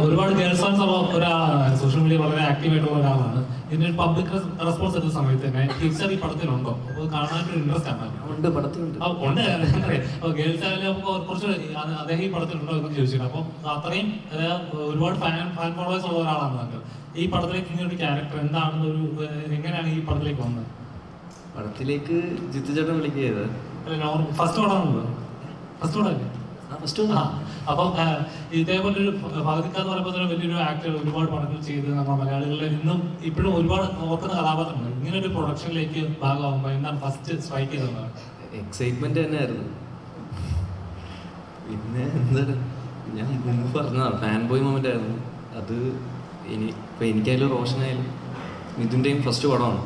ഒരുപാട് girls fans ഉള്ള ഒരാളാണ്, സോഷ്യൽ മീഡിയ വളരെ ആക്റ്റീവായിട്ടുള്ള ഒരാളാണ്. ഇതിന്റെ പബ്ലിക് റെസ്പോൺസ് എടുത്ത സമയത്ത് തന്നെ ഹിറ്റ്സർ ഈ പടത്തിലുണ്ടോ? അപ്പോൾ കാണാനൊരു ഇൻട്രസ്റ്റ് ആണ്. ഉണ്ട്, പടത്തിലുണ്ട്. ഉണ്ട്. അപ്പോൾ ഗേൾസ് ആയാലും കുറച്ച് അദ്ദേഹം ഈ പടത്തിലുണ്ടോ എന്ന് ചോദിച്ചിട്ടുണ്ട്. അപ്പം അത്രയും ഒരുപാട് ഫാൻ ഫോളോവേഴ്സ് ഉള്ള ഒരാളാണ് താങ്കൾ. ഈ പടത്തിലേക്ക് ഇങ്ങനെ ഒരു ക്യാരക്ടർ എന്താണെന്നൊരു എങ്ങനെയാണ് ഈ പടത്തിലേക്ക് വന്നത്? പടത്തിലേക്ക് ജിത്തു ചേട്ടൻ വിളിക്കുക ഫസ്റ്റ് പടമാണല്ലോ, ഫസ്റ്റ് പടമല്ലേ? അപ്പം ഇതേപോലെ ഒരു ഫഹദിക്ക എന്ന് പറയുമ്പോൾ തന്നെ വലിയൊരു ആക്ടർ, ഒരുപാട് പടങ്ങൾ ചെയ്ത് നമ്മുടെ മലയാളികളിൽ ഇന്നും ഇപ്പോഴും ഒരുപാട് ഓർക്കുന്ന കഥാപാത്രങ്ങൾ. ഇങ്ങനെ ഒരു പ്രൊഡക്ഷനിലേക്ക് ഭാഗമാകുമ്പോൾ എന്താണ് ഫസ്റ്റ് സ്ട്രൈക്ക് ചെയ്തത്? എക്സൈറ്റ്മെന്റ് തന്നെയായിരുന്നു. പിന്നെ എന്താണ്, ഞാൻ മുമ്പ് പറഞ്ഞതാണ്, ഫാൻ ബോയ് മൊമെന്റ് ആയിരുന്നു അത്. ഇപ്പം എനിക്കായാലും റോഷനായാലും മിഥുൻ്റെയും ഫസ്റ്റ് പടമാണ്.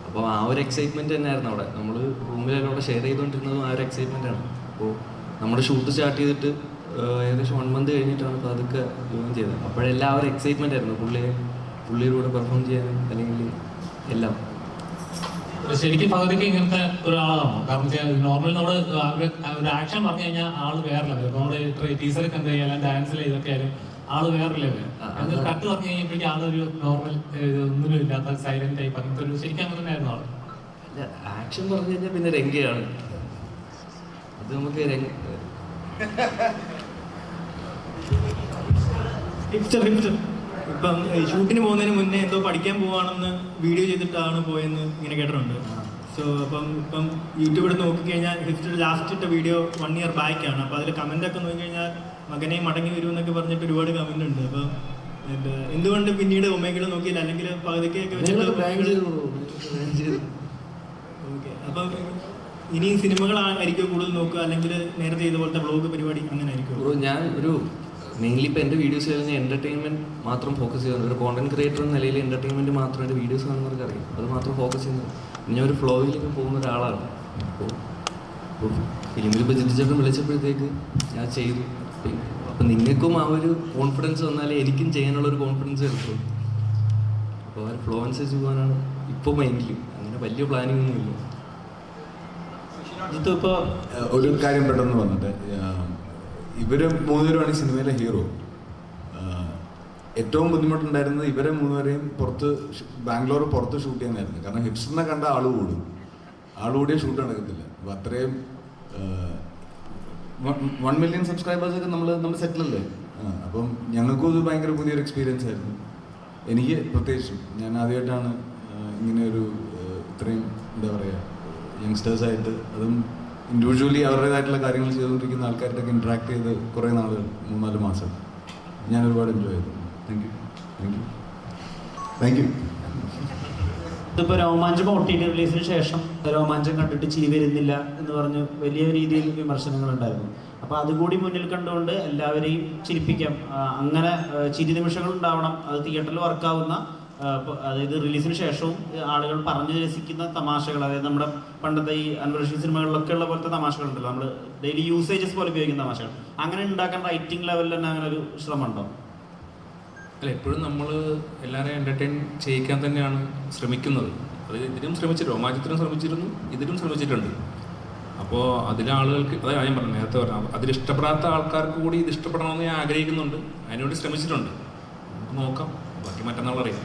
അപ്പോൾ ആ ഒരു എക്സൈറ്റ്മെന്റ് തന്നെയായിരുന്നു അവിടെ. നമ്മൾ റൂമിലെല്ലാം അവിടെ ഷെയർ ചെയ്തുകൊണ്ടിരുന്നതും ആ ഒരു എക്സൈറ്റ്മെന്റ് ആണ്. അപ്പോൾ നമ്മുടെ ഷൂട്ട് സ്റ്റാർട്ട് ചെയ്തിട്ട് ഏകദേശം 1 month കഴിഞ്ഞിട്ടാണ് അപ്പോൾ അതൊക്കെ ജോയിൻ ചെയ്തത്. അപ്പോഴെല്ലാം ആ ഒരു എക്സൈറ്റ്മെന്റ് ആയിരുന്നു, പുള്ളിയുടെ കൂടെ പെർഫോം ചെയ്യാൻ അല്ലെങ്കിൽ എല്ലാം. ശരിക്കും ഫഹദിക്ക ഇങ്ങനത്തെ ഒരാളാണോ? കാരണം നോർമലി നമ്മൾ ഒരു ആക്ഷൻ പറഞ്ഞു കഴിഞ്ഞാൽ ആള് വേറെ ലെവൽ. നമ്മുടെ ടീച്ചറെ കണ്ടു കഴിഞ്ഞാൽ ഡാൻസിൽ ഇതൊക്കെ ആയാലും ആള് വേറെ ലെവൽ. അത് കട്ട് പറഞ്ഞു കഴിഞ്ഞപ്പോഴേക്കും ആളൊരു നോർമൽ ഒന്നിനും ഇല്ലാത്ത സൈലന്റ് ടൈപ്പ് അങ്ങനത്തെ ഒരു, ശരിക്കും അങ്ങനെ തന്നെ ആയിരുന്നു ആള്. ആക്ഷൻ പറഞ്ഞു കഴിഞ്ഞാൽ പിന്നെ രംഗയാണ് അത്. നമുക്ക് ഇപ്പം ഷൂട്ടിന് പോകുന്നതിന് മുന്നേ എന്തോ പഠിക്കാൻ പോവാണെന്ന് വീഡിയോ ചെയ്തിട്ടാണ് പോയെന്ന് ഇങ്ങനെ കേട്ടിട്ടുണ്ട്. സോ ഇപ്പം യൂട്യൂബിൽ നോക്കിക്കഴിഞ്ഞാൽ ഹിസ്റ്ററി ലാസ്റ്റ് ഇട്ട വീഡിയോ 1 year ബാക്കാണ്. അപ്പോൾ അതിൽ കമൻ്റൊക്കെ നോക്കിക്കഴിഞ്ഞാൽ മകനെ മടങ്ങി വരുമെന്നൊക്കെ പറഞ്ഞിട്ട് ഒരുപാട് കമൻ്റ് ഉണ്ട്. അപ്പം എന്തുകൊണ്ട് പിന്നീട് ഒമേഗ നോക്കിയില്ല, അല്ലെങ്കിൽ പകുതിക്കൊക്കെ വെച്ചിട്ട് ഓക്കെ. അപ്പം ഇനി സിനിമകളായിരിക്കും കൂടുതൽ നോക്കുക, അല്ലെങ്കിൽ നേരത്തെ ഇതുപോലത്തെ വ്ളോഗ് പരിപാടി അങ്ങനെ ആയിരിക്കും? ഞാൻ മെയിൻലി ഇപ്പോൾ എൻ്റെ വീഡിയോസ് ഞാൻ എൻ്റർടൈൻമെൻറ്റ് മാത്രം ഫോക്കസ് ചെയ്യുന്നത്. ഒരു കോണ്ടന്റ് ക്രിയേറ്റർ എന്ന നിലയിൽ എൻ്റർടൈൻമെൻറ്റ് മാത്രം എൻ്റെ വീഡിയോസ് കാണുന്നവർക്ക് അറിയാം, അത് മാത്രം ഫോക്കസ് ചെയ്യുന്നത്. ഞാൻ ഒരു ഫ്ലോയിലേക്ക് പോകുന്ന ഒരാളാണ്. അപ്പോൾ ഫിലിമിൽ ഇപ്പോൾ ജിത്തു വിളിച്ചപ്പോഴത്തേക്ക് ഞാൻ ചെയ്തു. അപ്പം നിങ്ങൾക്കും ആ ഒരു കോൺഫിഡൻസ് വന്നാലേ എനിക്കും ചെയ്യാനുള്ളൊരു കോൺഫിഡൻസ് കിട്ടും. അപ്പോൾ ആ ഫ്ലോ അനുസരിച്ച് പോകാനാണ് ഇപ്പോൾ മൈൻഡിൽ. അങ്ങനെ വലിയ പ്ലാനിങ് ഒന്നുമില്ല. ഇപ്പോൾ ഒരു കാര്യം പെട്ടെന്ന് വന്നിട്ട്, ഇവര് 3 പേരുമാണ് ഈ സിനിമയിലെ ഹീറോ. ഏറ്റവും ബുദ്ധിമുട്ടുണ്ടായിരുന്നത് ഇവരെ 3 പേരെയും ബാംഗ്ലൂർ പുറത്ത് ഷൂട്ട് ചെയ്യാനായിരുന്നു. കാരണം ഹിപ്സ്റ്ററിനെ കണ്ട ആൾ കൂടിയ ഷൂട്ട് നടക്കത്തില്ല. അപ്പം അത്രയും 1 million സബ്സ്ക്രൈബേഴ്സൊക്കെ നമ്മൾ സെറ്റിലല്ലേ. അപ്പം ഞങ്ങൾക്കും ഇത് ഭയങ്കര പുതിയൊരു എക്സ്പീരിയൻസ് ആയിരുന്നു. എനിക്ക് പ്രത്യേകിച്ചും ഞാൻ ആദ്യമായിട്ടാണ് ഇങ്ങനെ ഒരു ഇത്രയും എന്താ പറയുക യങ്സ്റ്റേഴ്സായിട്ട്, അതും ഇൻഡിവിജ്വലി അവരുടേതായിട്ടുള്ള കാര്യങ്ങൾ ചെയ്തുകൊണ്ടിരിക്കുന്ന ആൾക്കാരുടെയൊക്കെ ഇൻട്രാക്ട് ചെയ്ത് കുറേ നാളുകൾ 3-4 മാസം ഞാൻ ഒരുപാട് എൻജോയ് ചെയ്തു. Thank you. ഇതിപ്പോൾ രോമാഞ്ചം OTT റിലീസിന് ശേഷം രോമാഞ്ചം കണ്ടിട്ട് ചിരി വരുന്നില്ല എന്ന് പറഞ്ഞ് വലിയ രീതിയിൽ വിമർശനങ്ങളുണ്ടായിരുന്നു. അപ്പോൾ അതുകൂടി മുന്നിൽ കണ്ടുകൊണ്ട് എല്ലാവരെയും ചിരിപ്പിക്കാം, അങ്ങനെ ചിരി നിമിഷങ്ങൾ ഉണ്ടാവണം, അത് തിയേറ്ററിൽ വർക്കാവുന്ന, അതായത് റിലീസിന് ശേഷവും ആളുകൾ പറഞ്ഞു രസിക്കുന്ന തമാശകൾ, അതായത് നമ്മുടെ പണ്ടത്തെ ഈ അൻവർ റഷീദ് സിനിമകളിലൊക്കെ ഉള്ള പോലത്തെ തമാശകളുണ്ടല്ലോ, നമ്മൾ ഡെയിലി യൂസേജസ് പോലെ ഉപയോഗിക്കുന്ന തമാശകൾ, അങ്ങനെ ഉണ്ടാക്കാൻ റൈറ്റിംഗ് ലെവലിൽ തന്നെ അങ്ങനെ ഒരു ശ്രമം ഉണ്ടോ? അല്ല, എപ്പോഴും നമ്മൾ എല്ലാവരെയും എൻ്റർടൈൻ ചെയ്യിക്കാൻ തന്നെയാണ് ശ്രമിക്കുന്നത്. അത് ഇതിനും ശ്രമിച്ചു, രോമാഞ്ചത്തിനും ശ്രമിച്ചിരുന്നു, ഇതിലും ശ്രമിച്ചിട്ടുണ്ട്. അപ്പോൾ അതിലാളുകൾക്ക്, അതായത് ഞാൻ പറഞ്ഞു നേരത്തെ പറഞ്ഞു, അതിലിഷ്ടപ്പെടാത്ത ആൾക്കാർക്ക് കൂടി ഇത് ഇഷ്ടപ്പെടണമെന്ന് ഞാൻ ആഗ്രഹിക്കുന്നുണ്ട്. അതിനുവേണ്ടി ശ്രമിച്ചിട്ടുണ്ട്. നമുക്ക് നോക്കാം, ബാക്കി മറ്റന്നാൾ അറിയാം.